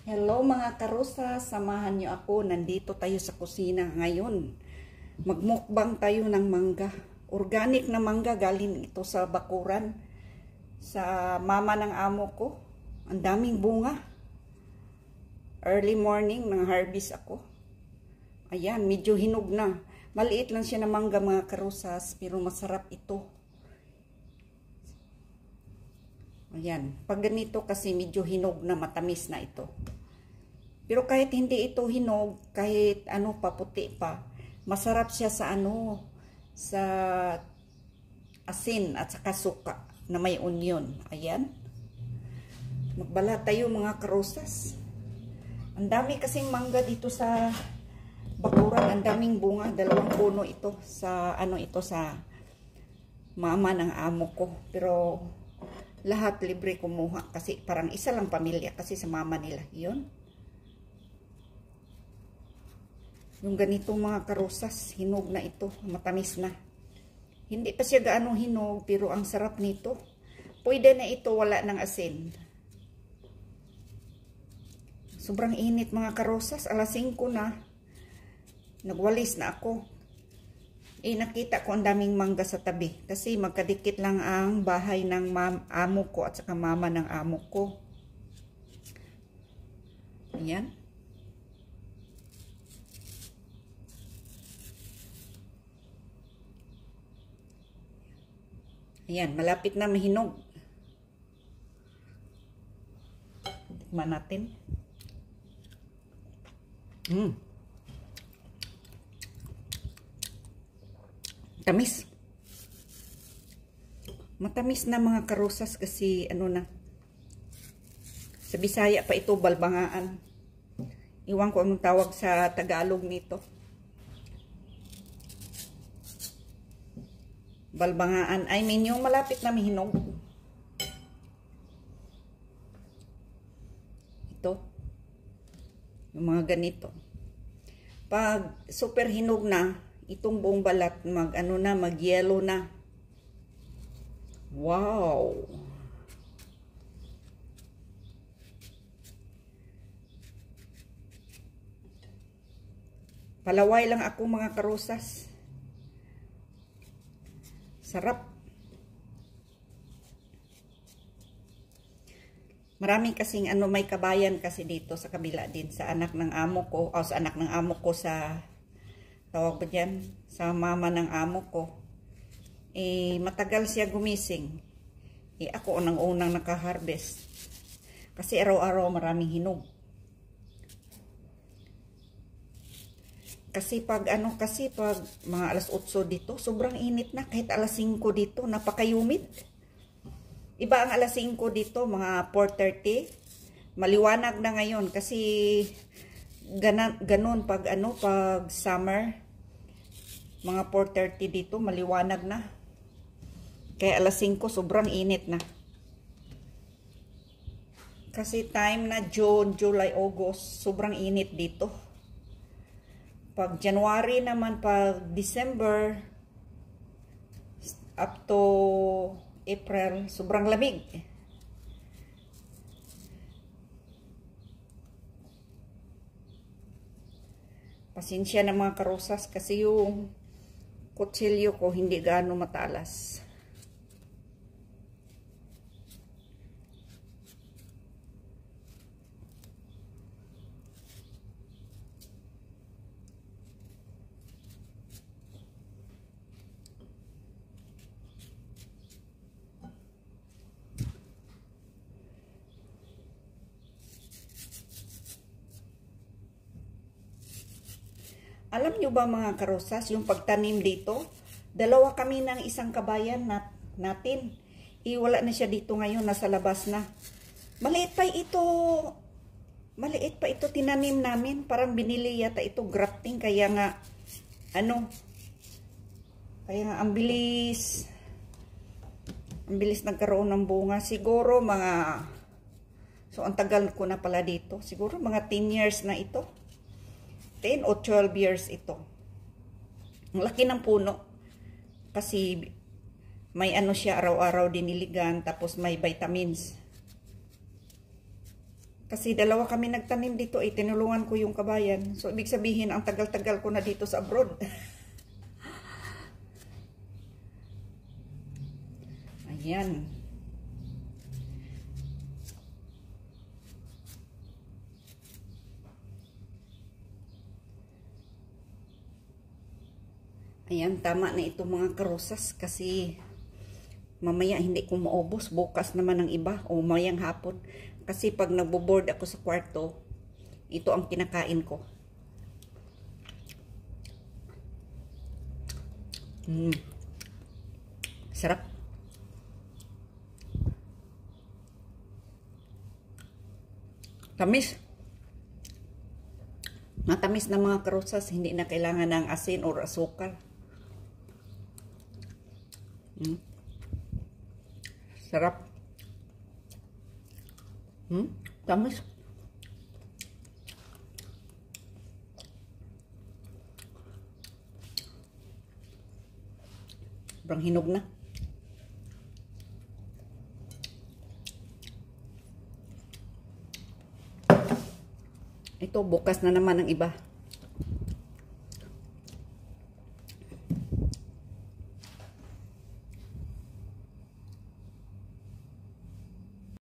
Hello mga karusa, samahan niyo ako. Nandito tayo sa kusina ngayon. Magmukbang tayo ng mangga. Organic na mangga, galing ito sa bakuran. Sa mama ng amo ko. Ang daming bunga. Early morning, nang harvest ako. Ayan, medyo hinog na. Maliit lang siya na mangga mga karusas, pero masarap ito. Ayan, pag ganito kasi medyo hinog na, matamis na ito. Pero kahit hindi ito hinog, kahit ano pa, puti pa, masarap siya sa ano, sa asin at saka suka na may onion. Ayan. Magbala tayo mga karusas. Ang dami kasing mangga dito sa bakuran, ang daming bunga, 2 puno ito sa ano, ito sa mama ng amo ko. Pero lahat libre kumuha kasi parang isa lang pamilya kasi sa mama nila. Yun. Yung ganitong mga karusas, hinog na ito, matamis na. Hindi pa siya gaano hinog, pero ang sarap nito. Pwede na ito, wala ng asin. Sobrang init mga karusas, alas 5 na. Nagwalis na ako. Nakita ko ang daming mangga sa tabi. Kasi magkadikit lang ang bahay ng amo ko at saka mama ng amo ko. Ayan. Ayan, malapit na mahinog. Tikman natin. Tamis. Matamis na mga karusas kasi ano na. Sa Bisaya pa ito, balbangaan. Iwan ko anong tawag sa Tagalog nito. Balbangaan. I mean, yung malapit na mahinog. Ito. Yung mga ganito. Pag super hinog na, itong buong balat, mag-yellow na. Wow! Palaway lang ako mga karusas. Sarap. Marami kasing may kabayan kasi dito sa kabila din sa anak ng amo ko, o sa anak ng amo ko, sa tawag ba dyan, sa mama ng amo ko. Matagal siya gumising. Ako ang unang naka-harvest. Kasi araw-araw maraming hinog. Kasi pag pag mga alas 8 dito, sobrang init na. Kahit alas 5 dito, napaka-humid. Iba ang alas 5 dito, mga 4:30. Maliwanag na ngayon kasi ganun pag pag summer, mga 4:30 dito, maliwanag na. Kaya alas 5, sobrang init na. Kasi time na June, July, August, sobrang init dito. Pag January naman, pag December, up to April, sobrang lamig. Pasensya na mga karusas kasi yung kutsilyo ko hindi gaano matalas. Alam nyo ba mga karusas, yung pagtanim dito, 2 kami ng isang kabayan natin. Wala na siya dito ngayon, nasa labas na. Maliit pa ito tinanim namin. Parang binili yata ito grafting, kaya nga, ang bilis nagkaroon ng bunga. Siguro so ang tagal ko na pala dito. Siguro mga 10 years na ito. 10 o 12 years ito. Ang laki ng puno. Kasi may siya, araw-araw diniligan, tapos may vitamins. Kasi dalawa kami nagtanim dito, tinulungan ko yung kabayan. So, ibig sabihin, ang tagal-tagal ko na dito sa abroad. Ayan. Ayan, tama na ito mga karosas kasi mamaya hindi ko maubos. Bukas naman ang iba o mayang hapon. Kasi pag nagbo-board ako sa kwarto, ito ang kinakain ko. Sarap. Tamis. Matamis na mga karosas, hindi na kailangan ng asin o asukal. Sarap. Tamis. Sobrang hinog na. Ito, bukas na naman ang iba.